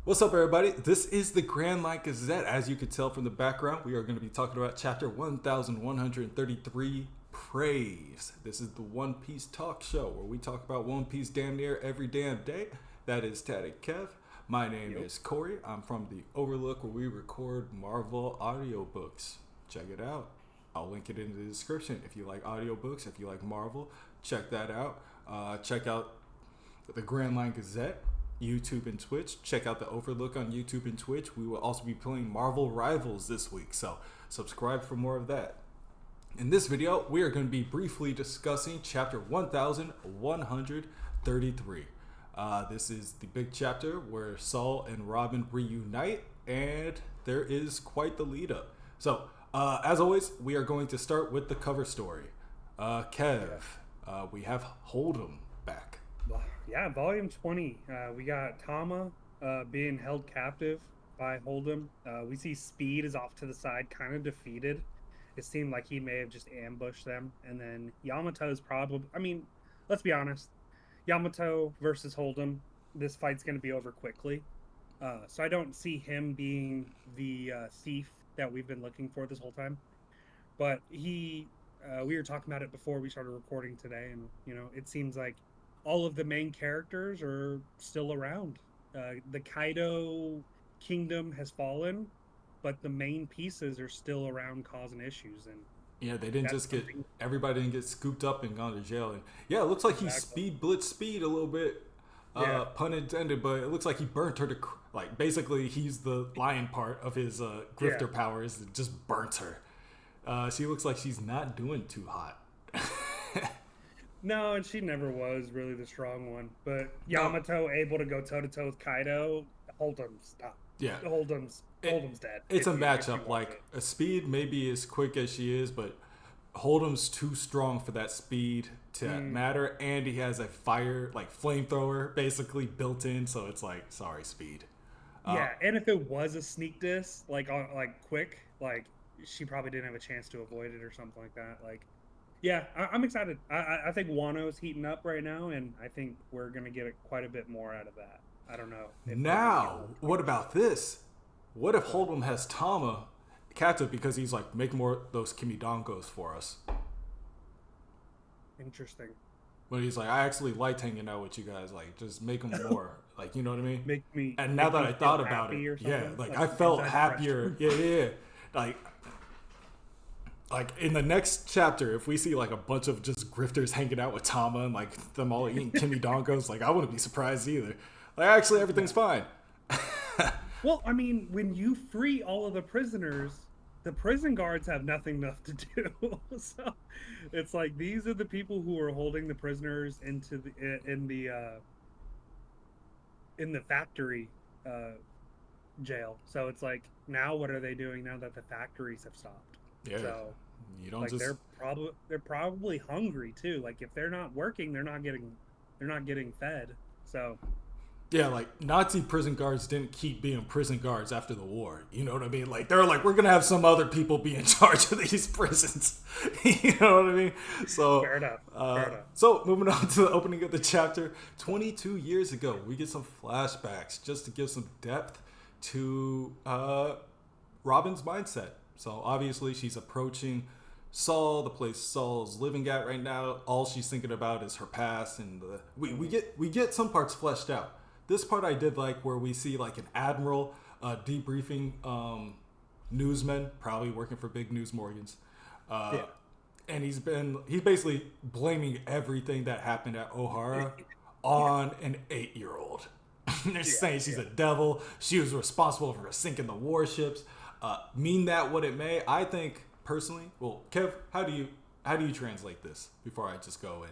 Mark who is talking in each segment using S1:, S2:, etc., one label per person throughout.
S1: What's up, everybody? This is the Grand Line Gazette. As you can tell from the background, we are going to be talking about chapter 1133, Praise. This is the One Piece talk show where we talk about One Piece damn near every damn day. That is Taddy Kev. My name is Corey. I'm from the Overlook where we record Marvel audiobooks. Check it out. I'll link it in the description. If you like audiobooks, if you like Marvel, check that out. Check out the Grand Line Gazette, YouTube and Twitch. Check out the Overlook on YouTube and Twitch. We will also be playing Marvel Rivals this week, so subscribe for more of that. In this video, we are going to be briefly discussing chapter 1133. This is the big chapter where Saul and Robin reunite, and there is quite the lead up. So, as always, we are going to start with the cover story. Kev, we have Hold'em back.
S2: Yeah, volume 20. We got Tama being held captive by Hold'em. We see Speed is off to the side, kind of defeated. It seemed like he may have just ambushed them. And then Yamato's probably... I mean, let's be honest. Yamato versus Hold'em, this fight's going to be over quickly. So I don't see him being the thief that we've been looking for this whole time. But we were talking about it before we started recording today. And, it seems like all of the main characters are still around. The Kaido kingdom has fallen, but the main pieces are still around causing issues. And
S1: yeah, they didn't just everybody didn't get scooped up and gone to jail. And yeah, it looks like he blitzed Speed a little bit, pun intended, but it looks like he burnt her to, like, basically he's the lion part of his grifter powers that just burnt her. She looks like she's not doing too hot.
S2: No, and she never was really the strong one. But Yamato able to go toe-to-toe with Kaido, Hold'em, stop.
S1: Yeah.
S2: Hold'em's dead.
S1: It's a matchup. Like, a Speed may be as quick as she is, but Hold'em's too strong for that speed to matter. And he has a flamethrower basically built in, so it's like, sorry, Speed.
S2: Yeah, and if it was a sneak diss, quick, she probably didn't have a chance to avoid it or something like that. Yeah, I'm excited. I think Wano's heating up right now, and I think we're going to get quite a bit more out of that. I don't know.
S1: Now, what about this? What if Hold'em has Tama captive because he's, like, making more of those Kimidongos for us?
S2: Interesting.
S1: But he's like, I actually liked hanging out with you guys. Like, just make them more. Like, you know what I mean?
S2: Make me.
S1: And now that I thought about it, yeah, like I felt happier. Yeah. Like, in the next chapter, if we see, like, a bunch of just grifters hanging out with Tama and, like, them all eating Kimidongos, like, I wouldn't be surprised either. Like, actually, everything's fine.
S2: Well, I mean, when you free all of the prisoners, the prison guards have nothing left to do. So it's like, these are the people who are holding the prisoners in the factory jail. So it's like, now what are they doing now that the factories have stopped?
S1: Yeah,
S2: so
S1: you don't just.
S2: They're probably hungry too. Like, if they're not working, they're not getting fed. So
S1: yeah, like, Nazi prison guards didn't keep being prison guards after the war. You know what I mean? Like, they're like, we're gonna have some other people be in charge of these prisons. You know what I mean? So
S2: fair enough.
S1: So moving on to the opening of the chapter, 22 years ago, we get some flashbacks just to give some depth to Robin's mindset. So obviously she's approaching Saul, the place Saul's living at right now. All she's thinking about is her past, and we get some parts fleshed out. This part I did like, where we see, like, an admiral debriefing newsmen, probably working for big news Morgans. And he's basically blaming everything that happened at O'Hara on an 8-year-old. They're saying she's a devil. She was responsible for sinking the warships. Mean that what it may, I think personally. Well, Kev, how do you translate this before I just go in?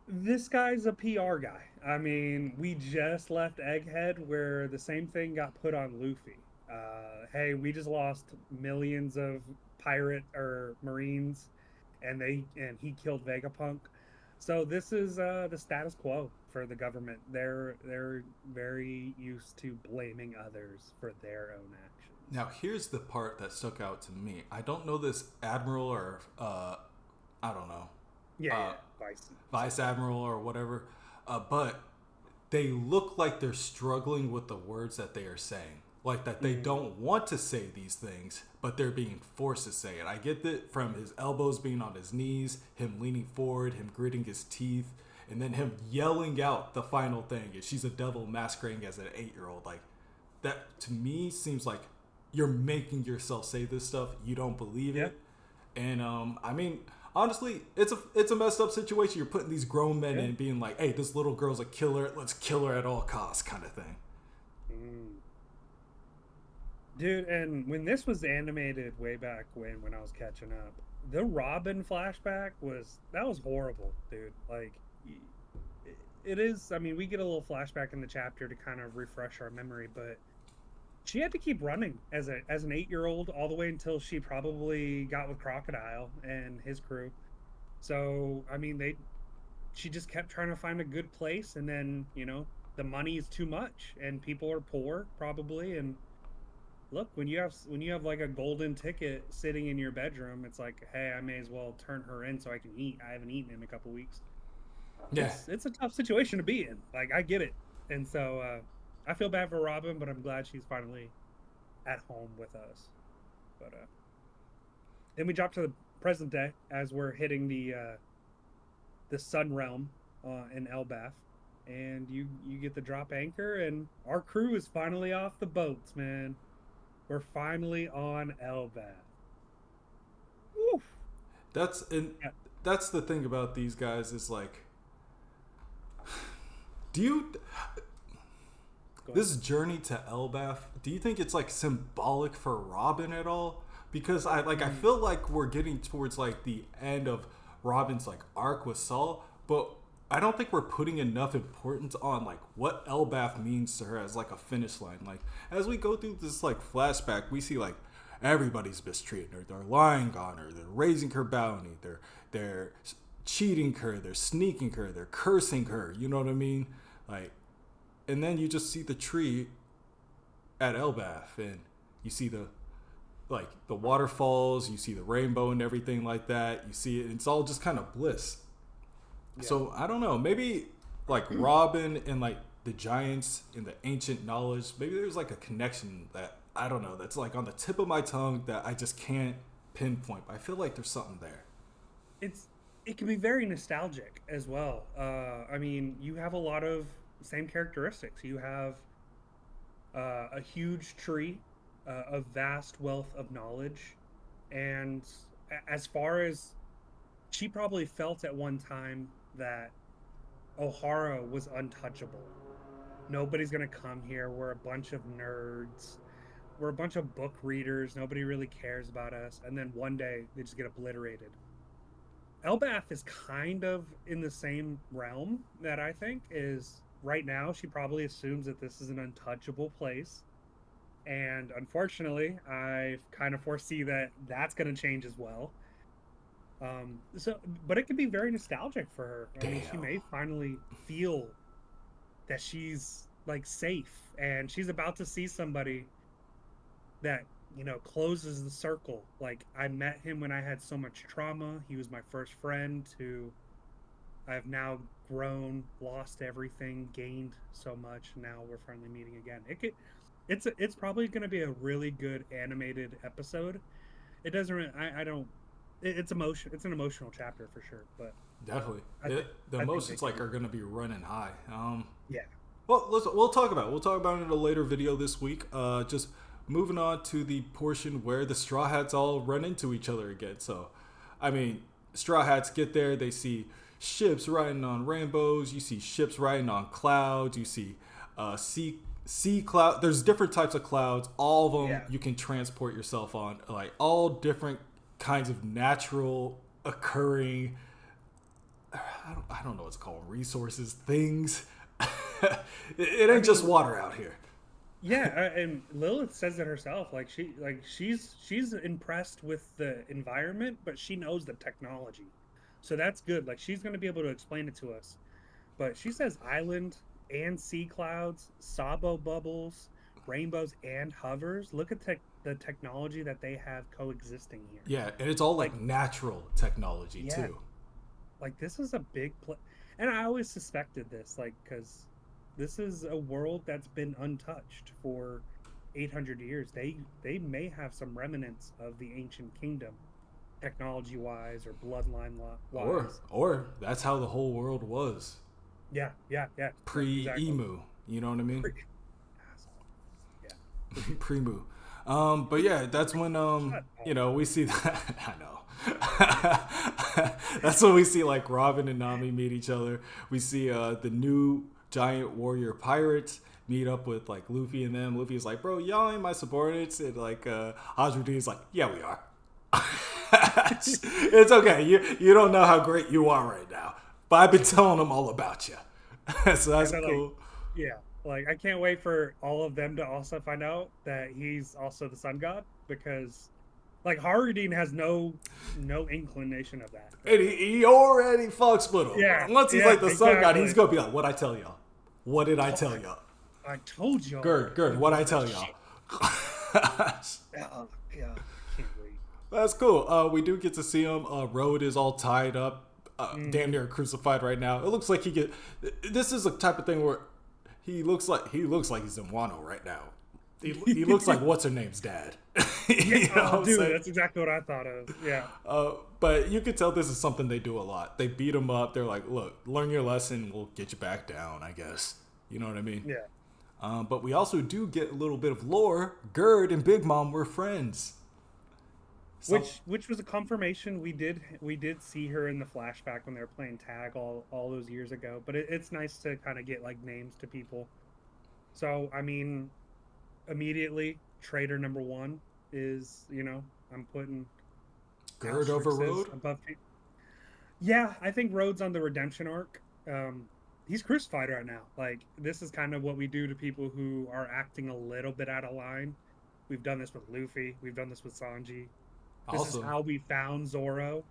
S2: This guy's a PR guy. I mean, we just left Egghead where the same thing got put on Luffy. Hey, we just lost millions of pirate or marines, and he killed Vegapunk. So this is the status quo for the government. They're very used to blaming others for their own actions.
S1: Now, here's the part that stuck out to me. I don't know this admiral or I don't know.
S2: Yeah,
S1: vice admiral or whatever. But they look like they're struggling with the words that they are saying. Like that they don't want to say these things, but they're being forced to say it. I get that from his elbows being on his knees, him leaning forward, him gritting his teeth, and then him yelling out the final thing. If she's a devil masquerading as an 8-year-old, like that to me seems like you're making yourself say this stuff. You don't believe it. And I mean, honestly, it's a messed up situation. You're putting these grown men in, being like, "Hey, this little girl's a killer. Let's kill her at all costs," kind of thing.
S2: Dude, and when this was animated way back when I was catching up, the Robin flashback was horrible, dude. Like it is. I mean, we get a little flashback in the chapter to kind of refresh our memory, but she had to keep running as an 8-year-old all the way until she probably got with Crocodile and his crew. So I mean, she just kept trying to find a good place, and then the money is too much, and people are poor probably, and look, when you have like a golden ticket sitting in your bedroom, it's like, hey, I may as well turn her in so I can eat. I haven't eaten in a couple weeks.
S1: Yeah,
S2: It's a tough situation to be in. Like, I get it, and so I feel bad for Robin, but I'm glad she's finally at home with us. But then we drop to the present day as we're hitting the Sun Realm in Elbaf, and you get the drop anchor, and our crew is finally off the boats, man. We're finally on Elbaf. Woof.
S1: that's that's the thing about these guys is like, do you this journey to Elbaf? Do you think it's like symbolic for Robin at all? Because I feel like we're getting towards like the end of Robin's like arc with Saul, but I don't think we're putting enough importance on like what Elbaf means to her as like a finish line. Like as we go through this like flashback, we see like everybody's mistreating her. They're lying on her. They're raising her bounty. They're cheating her. They're sneaking her. They're cursing her. You know what I mean? Like, and then you just see the tree at Elbaf, and you see the waterfalls. You see the rainbow and everything like that. You see it. It's all just kind of bliss. Yeah. So I don't know, maybe like Robin and like the giants in the ancient knowledge, maybe there's like a connection that I don't know, that's like on the tip of my tongue that I just can't pinpoint, but I feel like there's something there.
S2: It can be very nostalgic as well. I mean, you have a lot of same characteristics. You have a huge tree, a vast wealth of knowledge, and as far as she probably felt at one time that O'Hara was untouchable. Nobody's going to come here. We're a bunch of nerds. We're a bunch of book readers. Nobody really cares about us. And then one day they just get obliterated. Elbaf is kind of in the same realm that I think is right now. She probably assumes that this is an untouchable place. And unfortunately, I kind of foresee that that's going to change as well. But it can be very nostalgic for her. I mean, she may finally feel that she's like safe, and she's about to see somebody that closes the circle. Like, I met him when I had so much trauma. He was my first friend who I've now grown, lost everything, gained so much. Now we're finally meeting again. It's probably going to be a really good animated episode. It doesn't really, I don't. It's emotion. It's an emotional chapter for sure, but
S1: definitely the emotions like are going to be running high.
S2: Yeah.
S1: Well, we'll talk about it in a later video this week. Just moving on to the portion where the Straw Hats all run into each other again. So, I mean, Straw Hats get there. They see ships riding on rainbows. You see ships riding on clouds. You see sea cloud. There's different types of clouds. All of them you can transport yourself on. Like all different kinds of natural occurring, I don't know what's called, resources, things. it ain't just water out here.
S2: Yeah, and Lilith says it herself. Like she's impressed with the environment, but she knows the technology, so that's good. Like she's going to be able to explain it to us. But she says island and sea clouds, sabo bubbles, rainbows and hovers. Look at the technology that they have coexisting here.
S1: Yeah, and it's all like natural technology too.
S2: Like this is a big and I always suspected this, like, because This is a world that's been untouched for 800 years. They may have some remnants of the ancient kingdom, technology wise or bloodline wise.
S1: Or that's how the whole world was
S2: Yeah, yeah, yeah, yeah,
S1: pre
S2: exactly.
S1: emu. You know what I mean?
S2: Pre- Asshole. Yeah, for sure.
S1: Pre moo. But yeah, that's when
S2: Shut
S1: you
S2: up.
S1: know, we see that. I know. That's when we see like Robin and Nami meet each other. We see the new giant warrior pirates meet up with like Luffy and them. Luffy's like, bro, y'all ain't my subordinates, and like Hazard is like, yeah, we are. It's okay. You don't know how great you are right now, but I've been telling them all about you. So
S2: And
S1: that's
S2: they're like,
S1: cool.
S2: yeah, like I can't wait for all of them to also find out that he's also the sun god because like Harudine has no inclination of that.
S1: And he already fucks with him.
S2: Yeah,
S1: Once he's
S2: yeah,
S1: like the sun god, he's
S2: exactly.
S1: gonna be like, "What I tell y'all? What did I
S2: To-
S1: tell y'all?
S2: I told y'all
S1: Gerd,
S2: it
S1: what I
S2: was a
S1: tell y'all?"
S2: shit. Oh god, I can't wait.
S1: That's cool. We do get to see him. Road is all tied up, damn
S2: Hmm.
S1: near crucified right now. It looks like he get. This is a type of thing where he looks like he's in Wano right now. He looks like what's her name's dad.
S2: Yeah,
S1: You know what
S2: oh
S1: I'm
S2: dude,
S1: saying?
S2: that's exactly what I thought of. Yeah,
S1: But you can tell this is something they do a lot. They beat him up. They're like, "Look, learn your lesson. We'll get you back down, I guess." You know what I mean?
S2: yeah.
S1: But we also do get a little bit of lore. Gerd and Big Mom were friends. Some
S2: Which was a confirmation. We did see her in the flashback when they were playing tag all those years ago. But it's nice to kind of get like names to people. So I mean, immediately trader number one is I'm putting
S1: Gerd over
S2: asterisks
S1: Road.
S2: above. Yeah, I think Rhodes on the redemption arc. He's crucified right now. Like this is kind of what we do to people who are acting a little bit out of line. We've done this with Luffy. We've done this with Sanji. This is
S1: Also,
S2: how we found Zoro.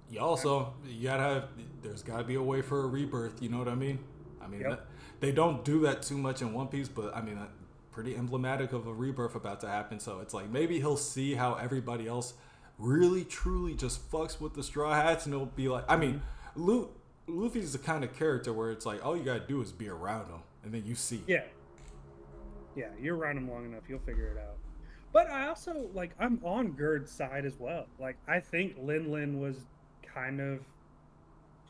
S1: you
S2: Um,
S1: also you gotta have. There's gotta be a way for a rebirth. You know what I mean? I mean,
S2: yep.
S1: they don't do that too much in One Piece, but I mean, pretty emblematic of a rebirth about to happen. So it's like maybe he'll see how everybody else really truly just fucks with the Straw Hats, and he'll be like, I mean,
S2: Mhm.
S1: Luffy's the kind of character where it's like all you gotta do is be around him, and then you see.
S2: Yeah, yeah. You're around him long enough, you'll figure it out. But I also like I'm on Gerd's side as well. Like I think Lin Lin was kind of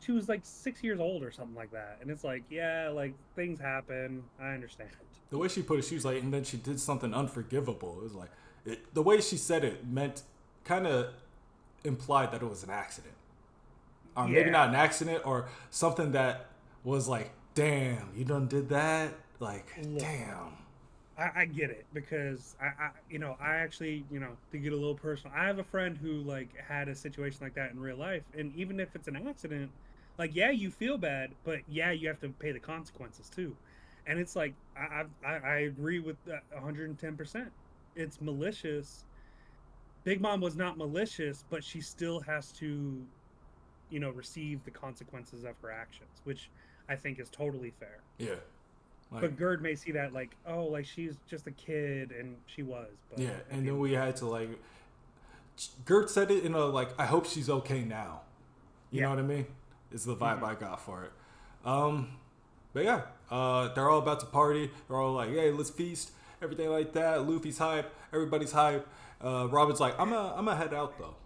S2: she was like 6 years old or something like that, and it's like yeah, like things happen. I understand.
S1: The way she put it, she was like, and then she did something unforgivable. It was like, the way she said it meant kind of implied that it was an accident, or maybe
S2: Yeah,
S1: not an accident, or something that was like, damn, you done did that, like,
S2: look.
S1: damn.
S2: I get it because I actually to get a little personal, I have a friend who like had a situation like that in real life, and even if it's an accident, like yeah, you feel bad, but yeah, you have to pay the consequences too, and it's like I agree with that 110%. It's malicious. Big Mom was not malicious, but she still has to receive the consequences of her actions, which I think is totally fair.
S1: Yeah, like,
S2: But Gerd may see that like, oh, like she's just a kid, and she was. But
S1: yeah,
S2: at
S1: and
S2: the
S1: then
S2: end of
S1: we
S2: the day,
S1: had to like, Gert said it in a like, I hope she's okay now. You know
S2: yeah,
S1: what I mean? Is the vibe
S2: hmm
S1: I got for it. Um, But yeah, they're all about to party. They're all like, "Hey, let's feast," everything like that. Luffy's hype. Everybody's hype. Robin's like, "I'm a head out though."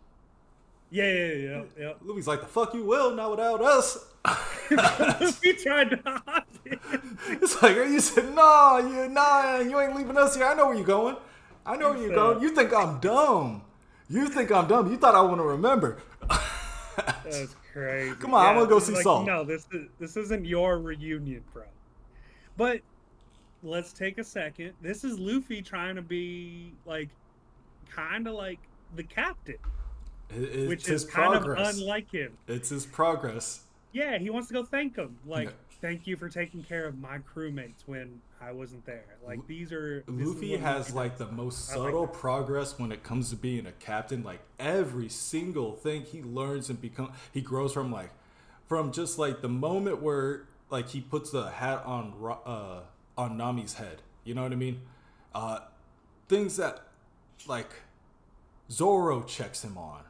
S2: yeah, yeah, yeah,
S1: Luffy's like, "The fuck you will, not without us."
S2: yeah. We tried to hop in.
S1: It's like you said, "Nah, you ain't leaving us here. I know where you're going. I know
S2: He
S1: where you're
S2: said,
S1: going. You think I'm dumb? You think I'm dumb? You thought I want to remember?"
S2: "That's crazy."
S1: Come on, I'm
S2: Yeah,
S1: gonna go see
S2: like
S1: Saul.
S2: no, this isn't your reunion, bro. But let's take a second. This is Luffy trying to be like, kind of like the captain,
S1: It's
S2: which
S1: his
S2: is kind of
S1: progress.
S2: unlike him.
S1: It's his progress.
S2: Yeah, he wants to go thank them.
S1: Yeah.
S2: Like, thank you for taking care of my crewmates when I wasn't there. Like, this is
S1: Luffy
S2: what Luffy
S1: has
S2: does.
S1: like the most
S2: I like
S1: subtle
S2: that.
S1: progress when it comes to being a captain. Like every single thing he learns and he grows from just like the moment where like he puts the hat on Nami's head. You know what I mean? Uh, Things that like Zoro checks him on.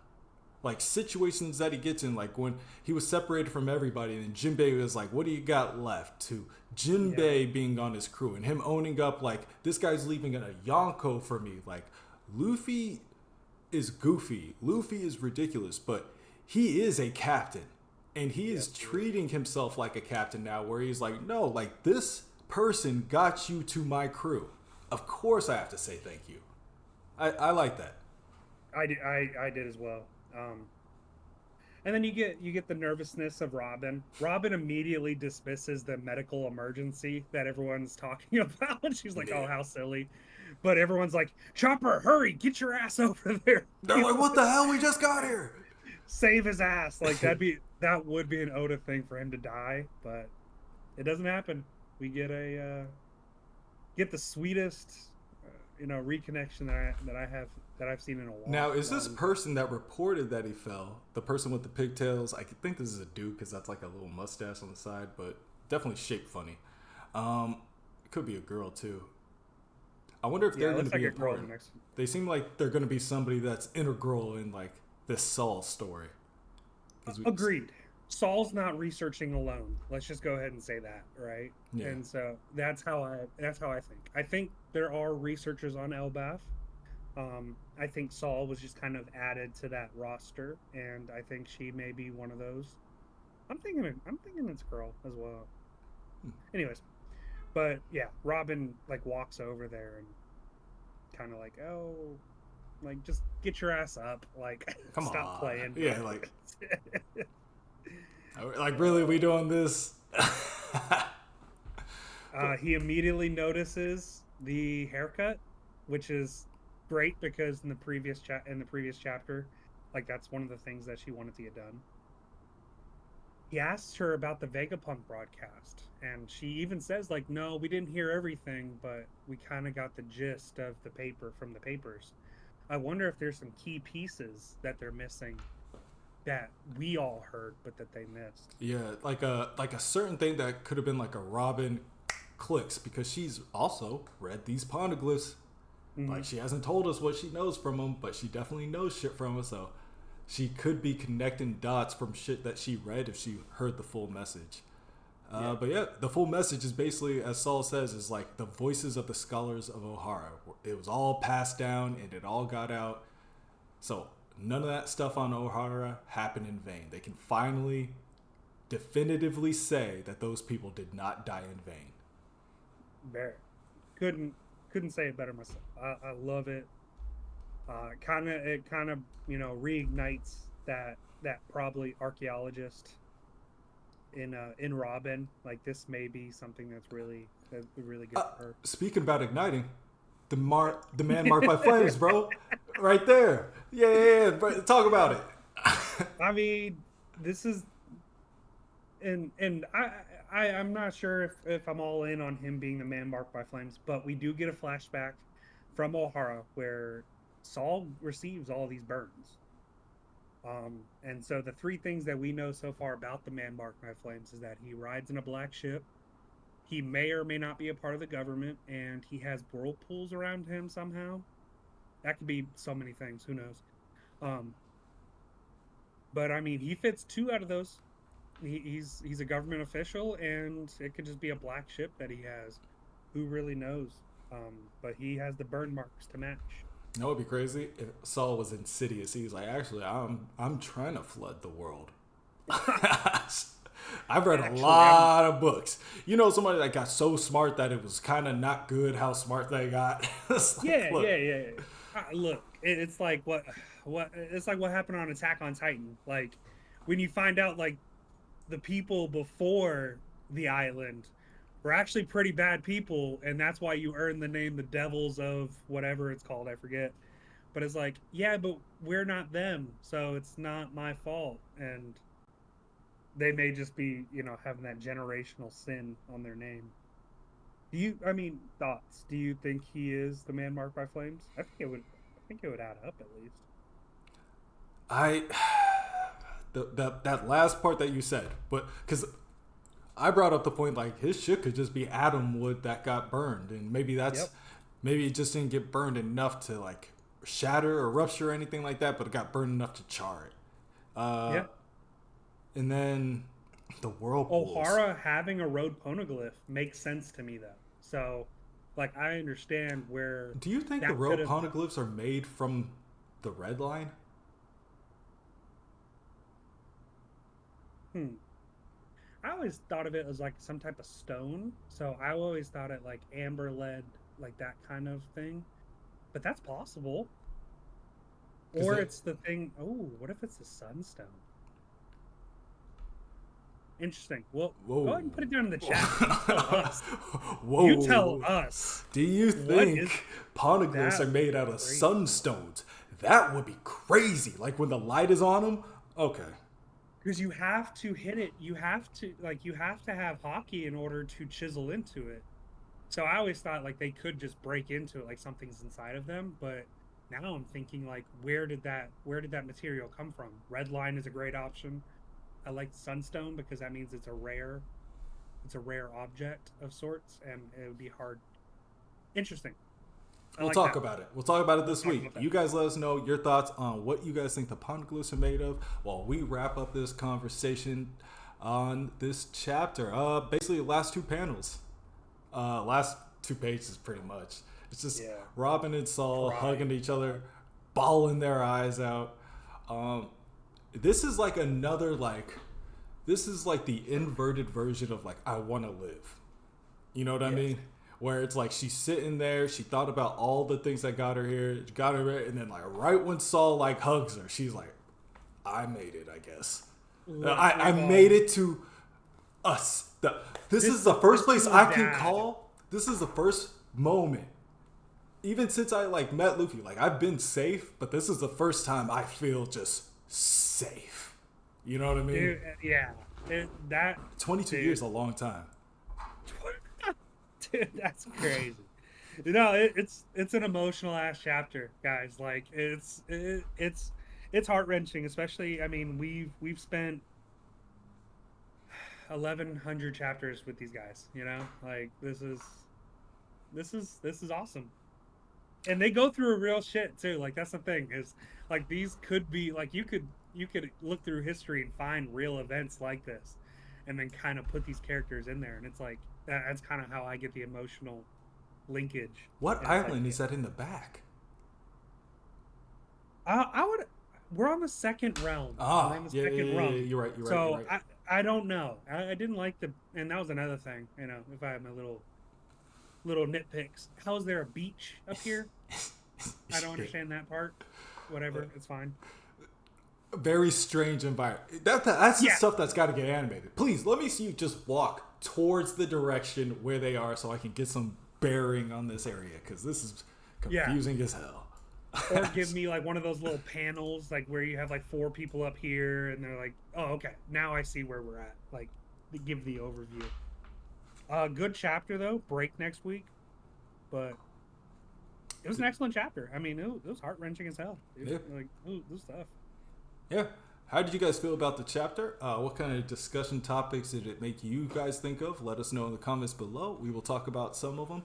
S1: like situations that he gets in, like when he was separated from everybody and Jinbei was like, what do you got left, to Jinbei being on his crew and him owning up like, this guy's leaving a Yonko for me. Like, Luffy is goofy, Luffy is ridiculous, but he is a captain and he is treating himself like a captain now, where he's like, no, like, this person got you to my crew, of course I have to say thank you. I like that.
S2: I did as well. And then you get the nervousness of Robin. Robin immediately dismisses the medical emergency that everyone's talking about. And she's like, "Oh, how silly!" But everyone's like, "Chopper, hurry, get your ass over there!"
S1: They're like, what the hell? We just got here.
S2: Save his ass. Like that would be an Oda thing for him to die, but it doesn't happen. We get the sweetest, reconnection that I've seen in a while.
S1: Now, is this person that reported that he fell, the person with the pigtails? I think this is a dude because that's like a little mustache on the side, but definitely shaped funny. It could be a girl too. I wonder if they're going to be important. They seem like they're going to be somebody that's integral in like this Saul story.
S2: Agreed. Saul's not researching alone. Let's just go ahead and say that, right? Yeah. And so that's how I think. I think there are researchers on Elbaf. I think Saul was just kind of added to that roster, and I think she may be one of those. I'm thinking it's a girl as well. Anyways, but yeah, Robin like walks over there and kind of like, oh, like, just get your ass up, like, stop playing.
S1: Yeah, like. Like, really, we doing this?
S2: He immediately notices the haircut, which is great because in the previous chapter, like, that's one of the things that she wanted to get done. He asks her about the Vegapunk broadcast, and she even says, like, no, we didn't hear everything, but we kind of got the gist of the paper from the papers. I wonder if there's some key pieces that they're missing that we all heard but that they missed.
S1: Yeah, like a certain thing that could have been like a Robin clicks, because she's also read these poneglyphs. Mm-hmm. Like, she hasn't told us what she knows from them, but she definitely knows shit from us, so she could be connecting dots from shit that she read if she heard the full message. But yeah, the full message is basically, as Saul says, is like the voices of the scholars of Ohara. It was all passed down and it all got out. So none of that stuff on Ohara happened in vain. They can finally definitively say that those people did not die in vain.
S2: Very. Couldn't say it better myself. I love it. It kind of reignites that probably archaeologist in Robin. Like, this may be something that's really good for her.
S1: Speaking about igniting, the man marked by flames, bro, right there. Yeah. Talk about it.
S2: I mean, this is, and I'm not sure if I'm all in on him being the man marked by flames, but we do get a flashback from Ohara where Saul receives all these burns. And so the three things that we know so far about the man marked by flames is that he rides in a black ship, he may or may not be a part of the government, and he has whirlpools around him somehow. That could be so many things, who knows. But I mean, he fits two out of those. He's a government official, and it could just be a black ship that he has. Who really knows? But he has the burn marks to match.
S1: You know what would be crazy? If Saul was insidious, he's like, actually, I'm trying to flood the world. I've read a lot of books. You know, somebody that got so smart that it was kind of not good how smart they got.
S2: Yeah. Look, it's like what happened on Attack on Titan. Like, when you find out, like, the people before the island were actually pretty bad people, and that's why you earn the name the Devils of whatever it's called, I forget. But it's like, yeah, but we're not them, so it's not my fault. And they may just be, having that generational sin on their name. Thoughts? Do you think he is the man marked by flames? I think it would add up at least.
S1: That last part that you said, but because I brought up the point, like, his shit could just be atom wood that got burned, and maybe maybe it just didn't get burned enough to like shatter or rupture or anything like that, but it got burned enough to char it. Uh,
S2: Yeah.
S1: and then the whirlpools.
S2: O'Hara having a road poneglyph makes sense to me though. So, like, I understand where
S1: Do you think the
S2: that could
S1: road
S2: have.
S1: poneglyphs are made from the red line?
S2: Hmm. I always thought of it as like some type of stone. So I always thought it like amber lead, like that kind of thing. But that's possible.
S1: Because
S2: Or it's the thing. Oh, what if it's the sunstone? Interesting. Well, go
S1: whoa,
S2: ahead and put it down in the chat. You tell us. You tell
S1: whoa.
S2: us.
S1: Do you
S2: What is
S1: think poneglyphs
S2: that?
S1: are
S2: Would be
S1: made out of
S2: crazy.
S1: sunstones? That would be crazy. Like when the light is on them. Okay.
S2: Because you have to hit it. You have to have hockey in order to chisel into it. So I always thought like they could just break into it, like something's inside of them. But now I'm thinking like, where did that material come from? Red line is a great option. I like sunstone because that means it's a rare object of sorts, and it would be hard. Interesting. I
S1: We'll
S2: like
S1: talk
S2: that.
S1: about it. We'll talk about it
S2: Let's
S1: this
S2: talk
S1: week.
S2: about that.
S1: You guys let us know your thoughts on what you guys think the poneglyphs are made of while we wrap up this conversation on this chapter. Basically, the last two panels. Last two pages, pretty much. It's just
S2: Yeah.
S1: Robin and Saul
S2: Crying.
S1: hugging each other, bawling their eyes out. This is like another this is like the inverted version of like I want to live. You know what I
S2: Yes.
S1: mean? Where it's like she's sitting there, she thought about all the things that got her here, and then like right when Saul like hugs her, she's like, I made it, I guess. I made it to us. This is the first place I can call. This is the first moment. Even since I like met Luffy, like I've been safe, but this is the first time I feel just safe. You know what I mean?
S2: Dude, yeah. That
S1: 22
S2: dude.
S1: years is a long time.
S2: Dude, that's crazy. It's an emotional ass chapter, guys. Like it's heart wrenching, especially. I mean, we've spent 1,100 chapters with these guys. Like this is awesome, and they go through a real shit too. Like that's the thing is like these could be like you could look through history and find real events like this, and then kind of put these characters in there, and it's like that's kind of how I get the emotional linkage.
S1: What
S2: And it's
S1: island
S2: like,
S1: is that in the back?
S2: I would. We're on the second realm. We're on the
S1: Yeah,
S2: second realm.
S1: you're right.
S2: So
S1: You're right.
S2: I don't know. I didn't like and that was another thing. If I had my little nitpicks. How is there a beach up here? I don't understand that part. Whatever, it's fine.
S1: Very strange environment. That's the
S2: Yeah.
S1: stuff that's got to get animated. Please let me see you just walk towards the direction where they are, so I can get some bearing on this area because this is confusing as hell.
S2: Or give me like one of those little panels, like where you have like 4 people up here, and they're like, "Oh, okay, now I see where we're at." Like, give the overview. Good chapter though. Break next week, but it was an excellent chapter. I mean, it was heart wrenching as hell. Dude.
S1: Yeah.
S2: Like, ooh, this stuff.
S1: Yeah. How did you guys feel about the chapter? What kind of discussion topics did it make you guys think of? Let us know in the comments below. We will talk about some of them.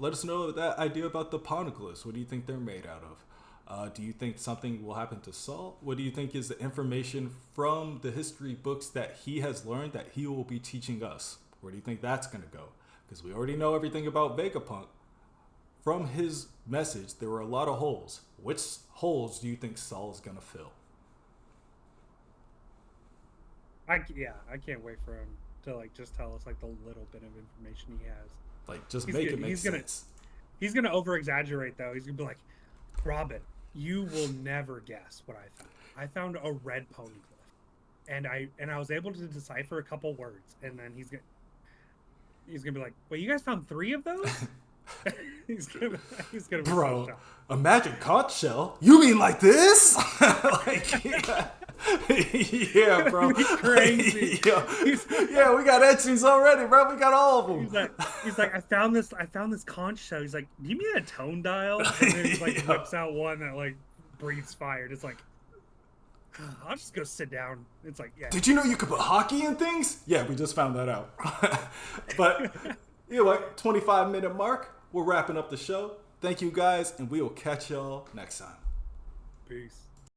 S1: Let us know that idea about the poneglyphs. What do you think they're made out of? Do you think something will happen to Saul? What do you think is the information from the history books that he has learned that he will be teaching us? Where do you think that's going to go? Because we already know everything about Vegapunk. From his message, there were a lot of holes. Which holes do you think Saul is going to fill?
S2: I can't wait for him to like just tell us like the little bit of information he has.
S1: Like, just
S2: He's
S1: make
S2: good.
S1: it make
S2: He's
S1: sense.
S2: He's gonna over exaggerate though. He's gonna be like, Robin, you will never guess what I found. I found a red poneglyph, and I was able to decipher a couple words, and then he's gonna be like, wait, you guys found 3 of those? he's gonna be
S1: Bro,
S2: so shocked.
S1: a magic conch shell? You mean like this? Like, yeah, bro.
S2: Crazy.
S1: Yeah, we got etchings already, bro. We got all of them.
S2: He's like, I found this conch shell. He's like, do you mean a tone dial? And then he like whips out one that like breathes fire. It's like, I'll just go sit down. It's like, yeah.
S1: Did you know you could put hockey in things? Yeah, we just found that out. But you know what? 25-minute mark. We're wrapping up the show. Thank you guys, and we will catch y'all next time.
S2: Peace.